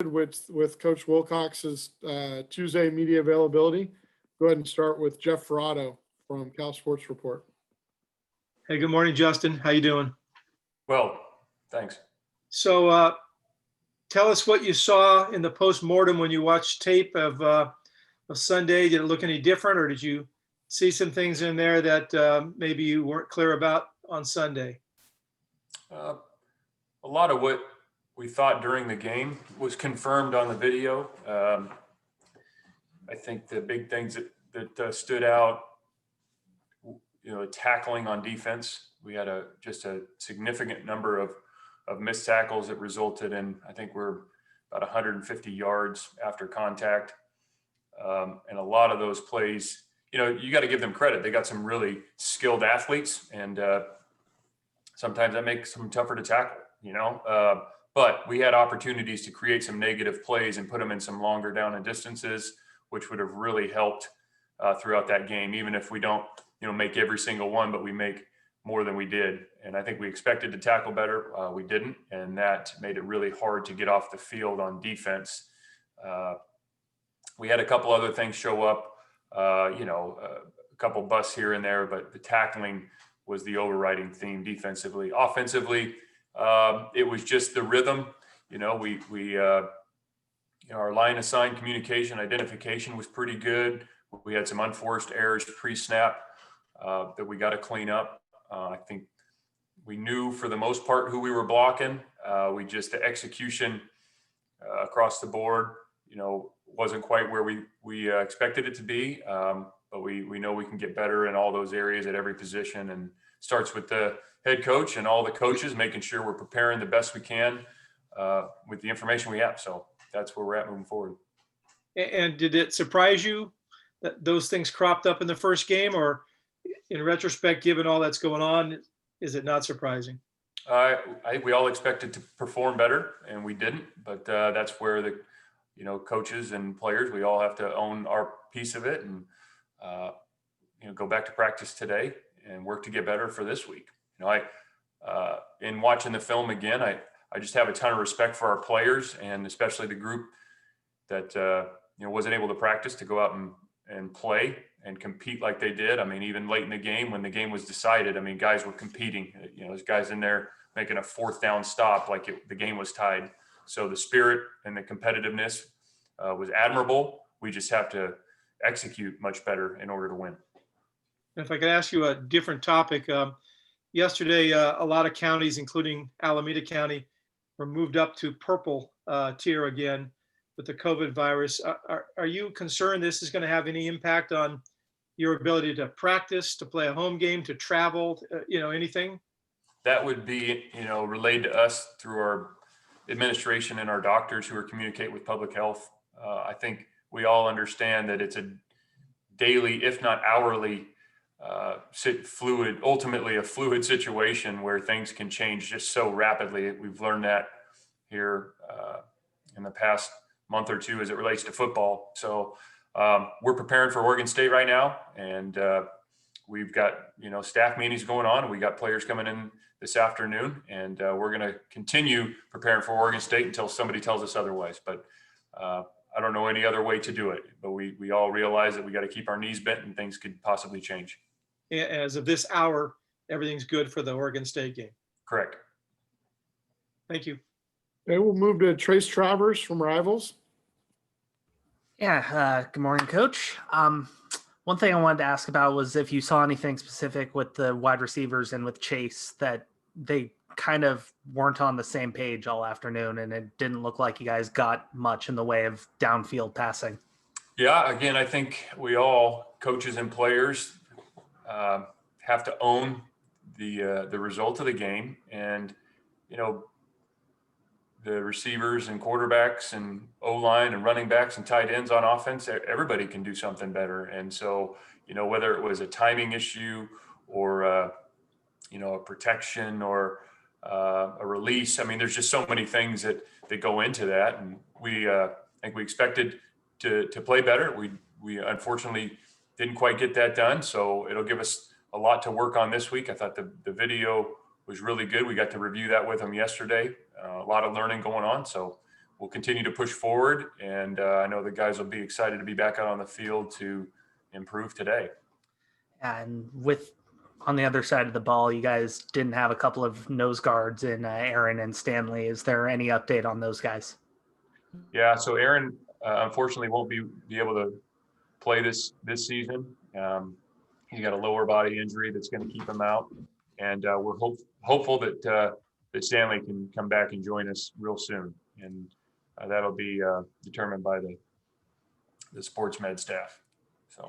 with Coach Wilcox's Tuesday media availability. Go ahead and start with Jeff Ferrato from Cal Sports Report. Hey, good morning, Justin. How you doing? Well, thanks. So tell us what you saw in the post-mortem when you watched tape of Sunday. Did it look any different, or did you see some things in there that maybe you weren't clear about on Sunday? A lot of what we thought during the game was confirmed on the video. I think the big things that stood out, tackling on defense. We had just a significant number of missed tackles that resulted in, I think we're about 150 yards after contact. And a lot of those plays, you got to give them credit. They got some really skilled athletes, and sometimes that makes them tougher to tackle, but we had opportunities to create some negative plays and put them in some longer down and distances, which would have really helped throughout that game, even if we don't, make every single one, but we make more than we did. And I think we expected to tackle better. We didn't. And that made it really hard to get off the field on defense. We had a couple other things show up, a couple busts here and there, but the tackling was the overriding theme defensively. Offensively, it was just the rhythm. Our line assigned communication identification was pretty good. We had some unforced errors pre-snap that we got to clean up. I think we knew for the most part who we were blocking. The execution across the board, wasn't quite where we expected it to be. But we know we can get better in all those areas at every position, and starts with the head coach and all the coaches making sure we're preparing the best we can with the information we have. So that's where we're at moving forward. And did it surprise you that those things cropped up in the first game, or in retrospect, given all that's going on, is it not surprising? I think we all expected to perform better, and we didn't. But that's where the coaches and players, we all have to own our piece of it, and go back to practice today and work to get better for this week. In watching the film again, I just have a ton of respect for our players, and especially the group that wasn't able to practice to go out and play and compete like they did. I mean, even late in the game when the game was decided, guys were competing. There's guys in there making a fourth down stop like the game was tied. So the spirit and the competitiveness was admirable. We just have to execute much better in order to win. If I could ask you a different topic, yesterday a lot of counties, including Alameda County, were moved up to purple tier again with the COVID virus. Are you concerned this is going to have any impact on your ability to practice, to play a home game, to travel, anything? That would be, relayed to us through our administration and our doctors who are communicate with public health. I think we all understand that it's a daily, if not hourly, ultimately a fluid situation where things can change just so rapidly. We've learned that here in the past month or two as it relates to football. So we're preparing for Oregon State right now, and we've got staff meetings going on. We got players coming in this afternoon, and we're going to continue preparing for Oregon State until somebody tells us otherwise. But I don't know any other way to do it. But we all realize that we got to keep our knees bent, and things could possibly change. As of this hour, everything's good for the Oregon State game. Correct. Thank you. Okay, we'll move to Trace Travers from Rivals. Yeah, good morning, Coach. One thing I wanted to ask about was if you saw anything specific with the wide receivers and with Chase that they kind of weren't on the same page all afternoon, and it didn't look like you guys got much in the way of downfield passing. Yeah, again, I think we all, coaches and players, have to own the result of the game, and the receivers and quarterbacks and O-line and running backs and tight ends on offense, everybody can do something better. And so, whether it was a timing issue or, a protection or a release, there's just so many things that go into that. And I think we expected to play better. We unfortunately didn't quite get that done. So it'll give us a lot to work on this week. I thought the video was really good. We got to review that with them yesterday. A lot of learning going on. So we'll continue to push forward. And I know the guys will be excited to be back out on the field to improve today. And on the other side of the ball, you guys didn't have a couple of nose guards in Aaron and Stanley. Is there any update on those guys? Yeah, so Aaron unfortunately won't be able to play this season. He's got a lower body injury that's going to keep him out, and we're hopeful that Stanley can come back and join us real soon, and that'll be determined by the sports med staff. So.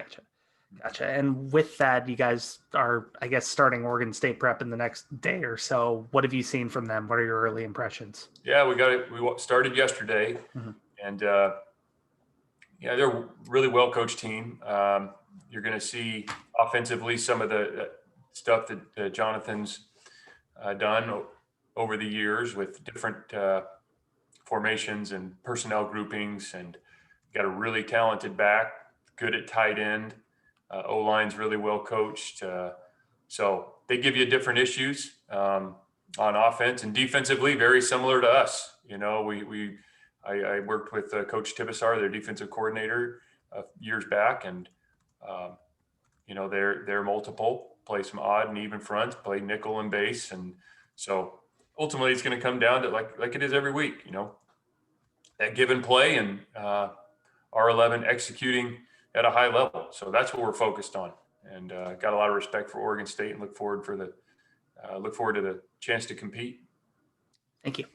Gotcha. And with that, you guys are, I guess, starting Oregon State prep in the next day or so. What have you seen from them? What are your early impressions? Yeah, we started yesterday, and they're a really well coached team. You're going to see offensively some of the stuff that Jonathan's done over the years with different formations and personnel groupings, and got a really talented back, good at tight end. O-line's really well coached. So they give you different issues on offense, and defensively very similar to us. You know, I worked with Coach Tibisar, their defensive coordinator, years back, and you know, they're multiple, play some odd and even fronts, play nickel and base, and so ultimately it's going to come down to like it is every week. You know, that give and play, and R11 executing at a high level. So that's what we're focused on, and got a lot of respect for Oregon State, and look forward to the chance to compete. Thank you.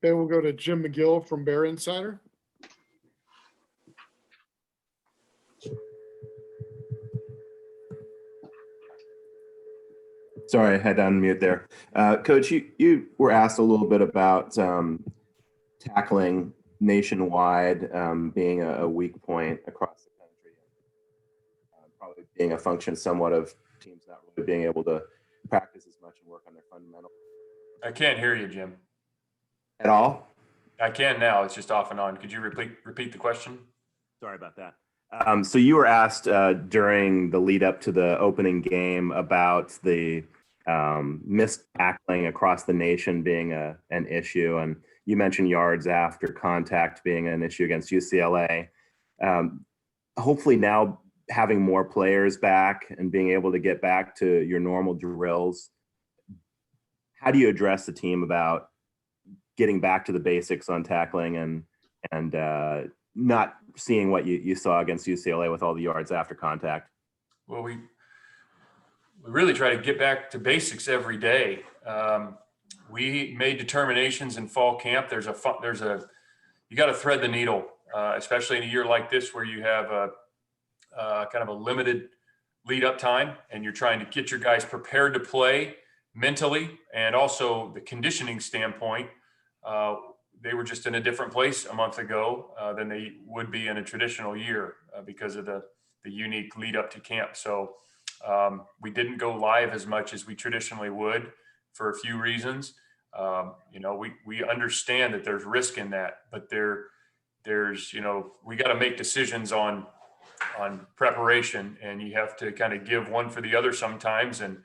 Okay, we'll go to Jim McGill from Bear Insider. Sorry, I had to unmute there. Coach, you were asked a little bit about tackling nationwide being a weak point across the country, probably being a function somewhat of teams not really being able to practice as much and work on their fundamentals. I can't hear you, Jim. At all? I can now. It's just off and on. Could you repeat the question? Sorry about that. So you were asked during the lead up to the opening game about the missed tackling across the nation being an issue, and you mentioned yards after contact being an issue against UCLA. Hopefully now having more players back and being able to get back to your normal drills, how do you address the team about getting back to the basics on tackling and not seeing what you saw against UCLA with all the yards after contact? Well, we really try to get back to basics every day. We made determinations in fall camp. You got to thread the needle, especially in a year like this where you have a kind of a limited lead up time, and you're trying to get your guys prepared to play mentally, and also the conditioning standpoint. They were just in a different place a month ago than they would be in a traditional year because of the unique lead up to camp. So we didn't go live as much as we traditionally would for a few reasons. You know, we understand that there's risk in that, but there's, you know, we got to make decisions on preparation, and you have to kind of give one for the other sometimes. And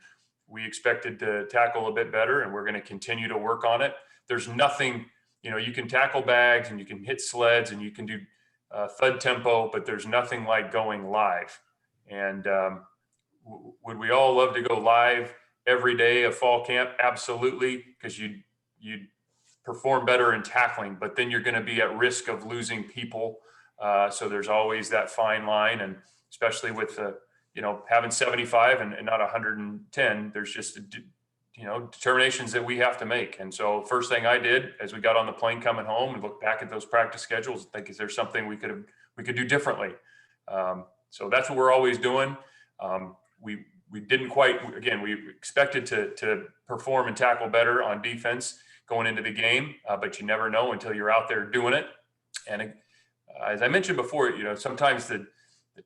we expected to tackle a bit better, and we're going to continue to work on it. There's nothing, you know, you can tackle bags and you can hit sleds and you can do thud tempo, but there's nothing like going live. And would we all love to go live every day of fall camp? Absolutely, because you'd perform better in tackling, but then you're going to be at risk of losing people. So there's always that fine line, and especially with having 75 and not 110, there's just determinations that we have to make. And so first thing I did as we got on the plane coming home and looked back at those practice schedules, think, is there something we could do differently? So that's what we're always doing. We didn't quite, again, we expected to perform and tackle better on defense going into the game, but you never know until you're out there doing it. And as I mentioned before, sometimes the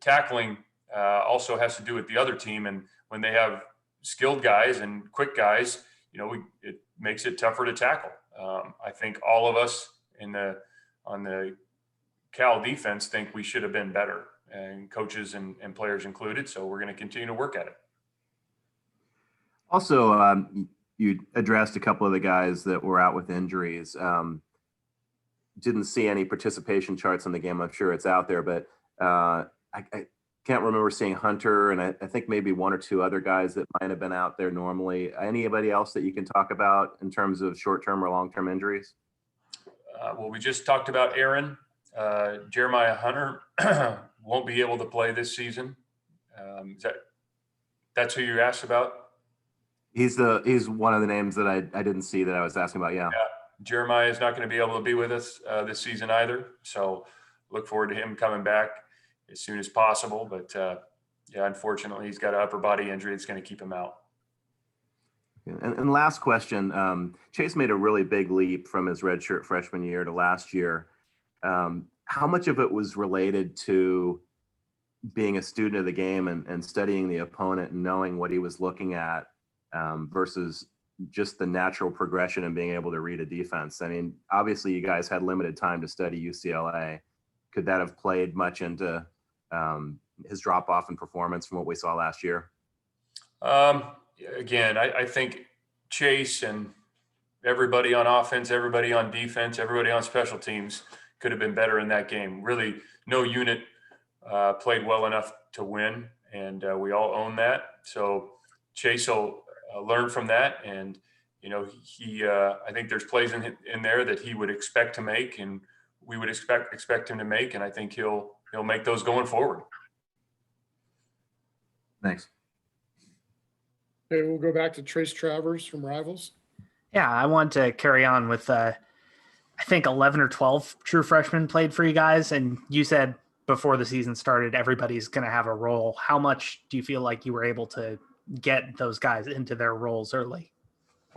tackling also has to do with the other team. And when they have skilled guys and quick guys, it makes it tougher to tackle. I think all of us on the Cal defense think we should have been better, and coaches and players included. So we're going to continue to work at it. Also, you addressed a couple of the guys that were out with injuries. didn't see any participation charts in the game. I'm sure it's out there, but I can't remember seeing Hunter, and I think maybe one or two other guys that might have been out there normally. Anybody else that you can talk about in terms of short-term or long-term injuries? Well, we just talked about Aaron. Jeremiah Hunter won't be able to play this season. That's who you asked about? He's one of the names that I didn't see that I was asking about. Yeah. Jeremiah is not going to be able to be with us this season either. So look forward to him coming back as soon as possible. But yeah, unfortunately, he's got an upper body injury that's going to keep him out. And last question, Chase made a really big leap from his redshirt freshman year to last year. How much of it was related to being a student of the game and studying the opponent and knowing what he was looking at versus just the natural progression and being able to read a defense? I mean, obviously you guys had limited time to study UCLA. Could that have played much into his drop off in performance from what we saw last year? Again, I think Chase and everybody on offense, everybody on defense, everybody on special teams could have been better in that game. Really, no unit played well enough to win, and we all own that. So Chase will learn from that, and you know, I think there's plays in there that he would expect to make, and we would expect him to make, and I think he'll make those going forward. Thanks. Okay, we'll go back to Trace Travers from Rivals. Yeah, I want to carry on with I think 11 or 12 true freshmen played for you guys, and you said before the season started everybody's going to have a role. How much do you feel like you were able to get those guys into their roles early?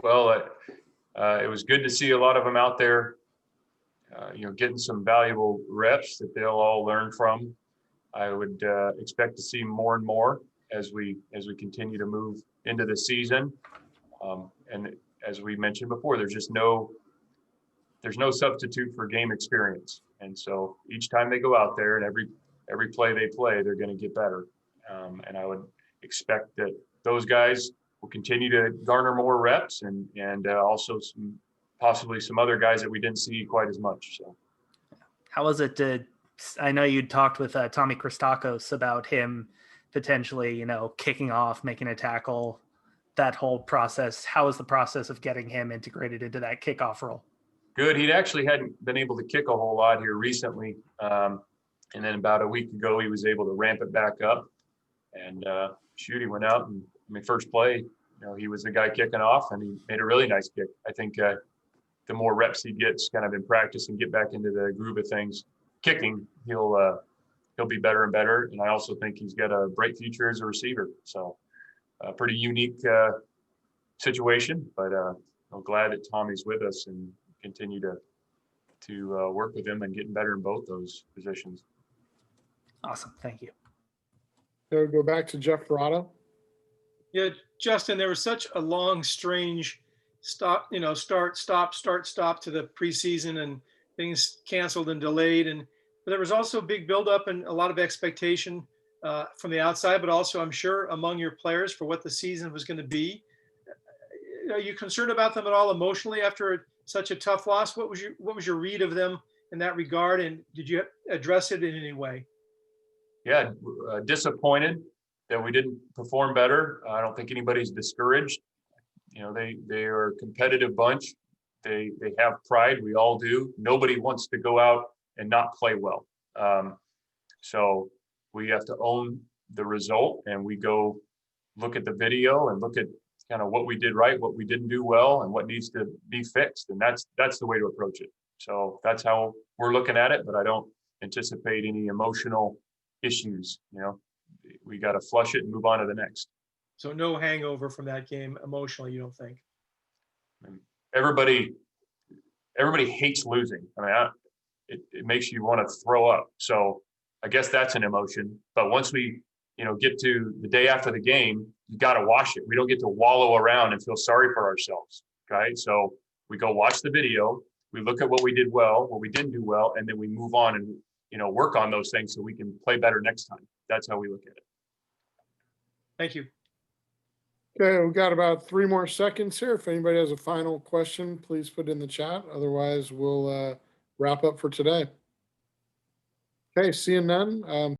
Well, it was good to see a lot of them out there, getting some valuable reps that they'll all learn from. I would expect to see more and more as we continue to move into the season. And as we mentioned before, there's no substitute for game experience. And so each time they go out there and every play they play, they're going to get better. And I would expect that those guys will continue to garner more reps and also possibly some other guys that we didn't see quite as much. So how was it I know you'd talked with Tommy Christakos about him potentially, kicking off, making a tackle, that whole process. How was the process of getting him integrated into that kickoff role? Good. He actually hadn't been able to kick a whole lot here recently. And then about a week ago, he was able to ramp it back up. And he went out and first play, he was the guy kicking off, and he made a really nice kick. I think the more reps he gets kind of in practice and get back into the groove of things, kicking, he'll be better and better. And I also think he's got a bright future as a receiver. So a pretty unique situation, but I'm glad that Tommy's with us and continue to work with him and getting better in both those positions. Awesome. Thank you. So go back to Jeff Verrado. Yeah, Justin, there was such a long, strange start, stop to the preseason, and things canceled and delayed. But there was also big buildup and a lot of expectation from the outside, but also I'm sure among your players for what the season was going to be. Are you concerned about them at all emotionally after such a tough loss? What was your read of them in that regard, and did you address it in any way? Yeah, disappointed that we didn't perform better. I don't think anybody's discouraged. They are a competitive bunch. They have pride. We all do. Nobody wants to go out and not play well. So we have to own the result, and we go look at the video and look at kind of what we did right, what we didn't do well, and what needs to be fixed. And that's the way to approach it. So that's how we're looking at it, but I don't anticipate any emotional issues. We got to flush it and move on to the next. So no hangover from that game emotionally, you don't think? Everybody hates losing. It makes you want to throw up. So I guess that's an emotion. But once we, get to the day after the game, you got to wash it. We don't get to wallow around and feel sorry for ourselves. Okay. So we go watch the video. We look at what we did well, what we didn't do well, and then we move on and, work on those things so we can play better next time. That's how we look at it. Thank you. Okay, we've got about 3 more seconds here. If anybody has a final question, please put it in the chat. Otherwise, we'll wrap up for today. Okay, seeing none.